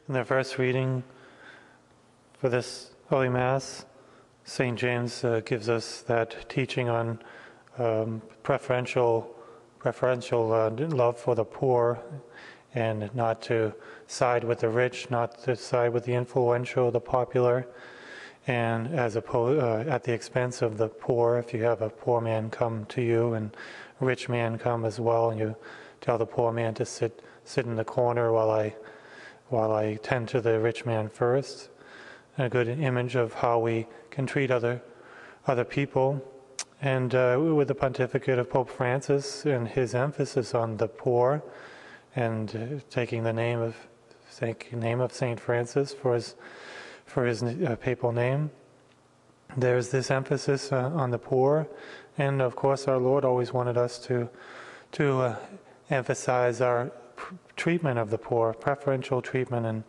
In the first reading for this Holy Mass, St. James gives us that teaching on preferential love for the poor, and not to side with the rich, not to side with the influential, the popular, and at the expense of the poor. If you have a poor man come to you and a rich man come as well, and you tell the poor man to sit in the corner while I tend to the rich man first. A good image of how we can treat other people. And with the pontificate of Pope Francis and his emphasis on the poor, and taking the name of Saint Francis for his papal name, there's this emphasis on the poor. And of course, our Lord always wanted us to emphasize our treatment of the poor, preferential treatment and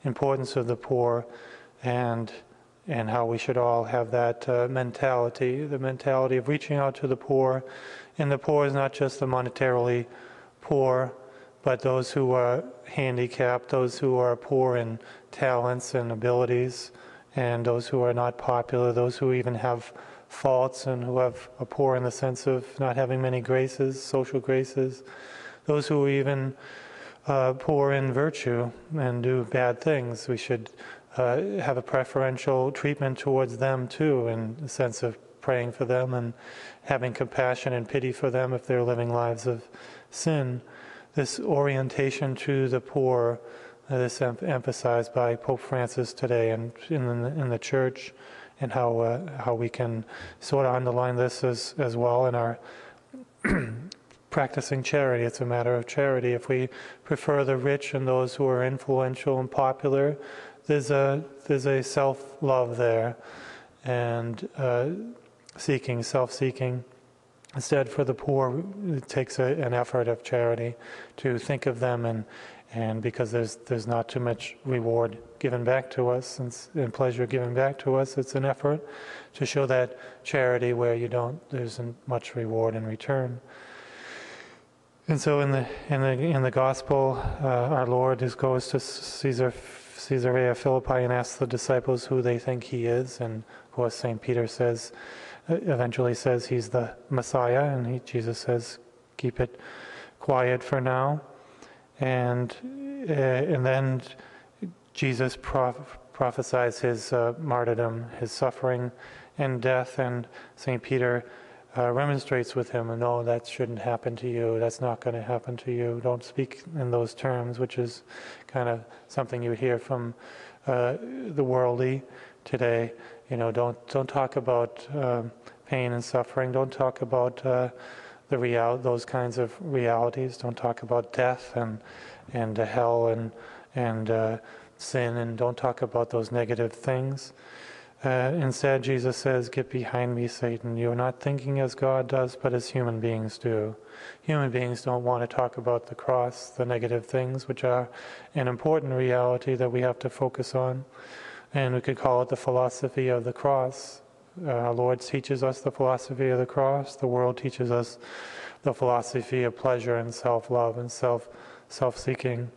importance of the poor, and how we should all have that mentality, the mentality of reaching out to the poor. And the poor is not just the monetarily poor, but those who are handicapped, those who are poor in talents and abilities, and those who are not popular, those who even have faults and who are poor in the sense of not having many graces, social graces, those who are even poor in virtue and do bad things. We should have a preferential treatment towards them too, in the sense of praying for them and having compassion and pity for them if they're living lives of sin. This orientation to the poor, this emphasized by Pope Francis today and in the Church, and how we can sort of underline this as well in our practicing charity. It's a matter of charity. If we prefer the rich and those who are influential and popular, there's a self-love there, and self-seeking. Instead, for the poor, it takes an effort of charity to think of them, and because there's not too much reward given back to us and pleasure given back to us, it's an effort to show that charity where there isn't much reward in return. And so in the Gospel, our Lord goes to Caesarea Philippi and asks the disciples who they think he is, and of course St. Peter eventually says he's the Messiah, and Jesus says, keep it quiet for now. And then Jesus prophesies his martyrdom, his suffering and death, and St. Peter remonstrates with him, and no, that shouldn't happen to you, that's not going to happen to you, don't speak in those terms, which is kind of something you hear from the worldly today. Don't talk about pain and suffering, don't talk about those kinds of realities, don't talk about death and hell and sin, and don't talk about those negative things. Instead, Jesus says, get behind me, Satan. You're not thinking as God does, but as human beings do. Human beings don't want to talk about the cross, the negative things, which are an important reality that we have to focus on. And we could call it the philosophy of the cross. Our Lord teaches us the philosophy of the cross. The world teaches us the philosophy of pleasure and self-love and self-seeking.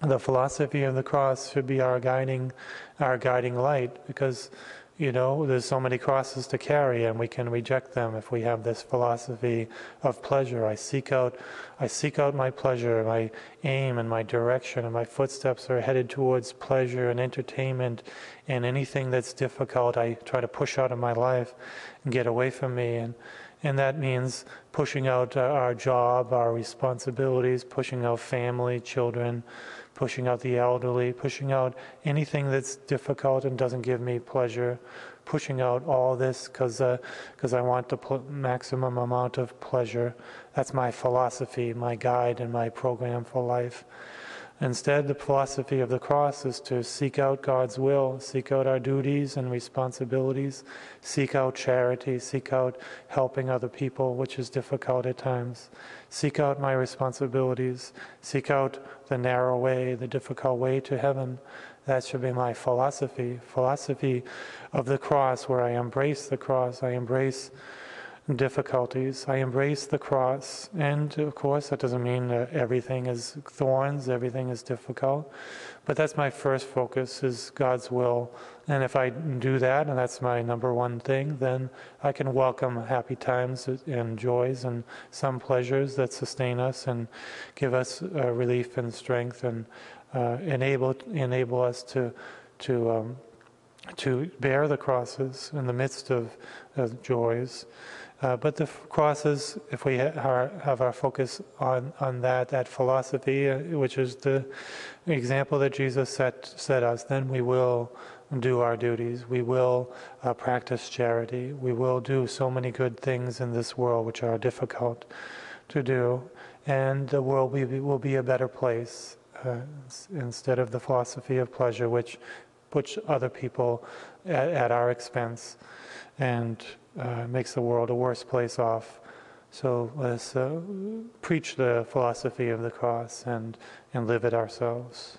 The philosophy of the cross should be our guiding light, because there's so many crosses to carry, and we can reject them if we have this philosophy of pleasure. I seek out my pleasure, my aim and my direction, and my footsteps are headed towards pleasure and entertainment, and anything that's difficult I try to push out of my life and get away from me. And that means pushing out our job, our responsibilities, pushing out family, children, pushing out the elderly, pushing out anything that's difficult and doesn't give me pleasure, pushing out all this because I want the maximum amount of pleasure. That's my philosophy, my guide, and my program for life. Instead, the philosophy of the cross is to seek out God's will, seek out our duties and responsibilities, seek out charity, seek out helping other people, which is difficult at times. Seek out my responsibilities, seek out the narrow way, the difficult way to heaven. That should be my philosophy of the cross, where I embrace the cross, I embrace difficulties. I embrace the cross, and of course that doesn't mean that everything is thorns, everything is difficult, but that's my first focus, is God's will. And if I do that, and that's my number one thing, then I can welcome happy times and joys and some pleasures that sustain us and give us relief and strength, and enable us to bear the crosses in the midst of joys. But the crosses, if we have our focus on that philosophy, which is the example that Jesus set us, then we will do our duties. We will practice charity. We will do so many good things in this world which are difficult to do, and the world will be a better place instead of the philosophy of pleasure, which puts other people at our expense and makes the world a worse place off. So let's preach the philosophy of the cross and live it ourselves.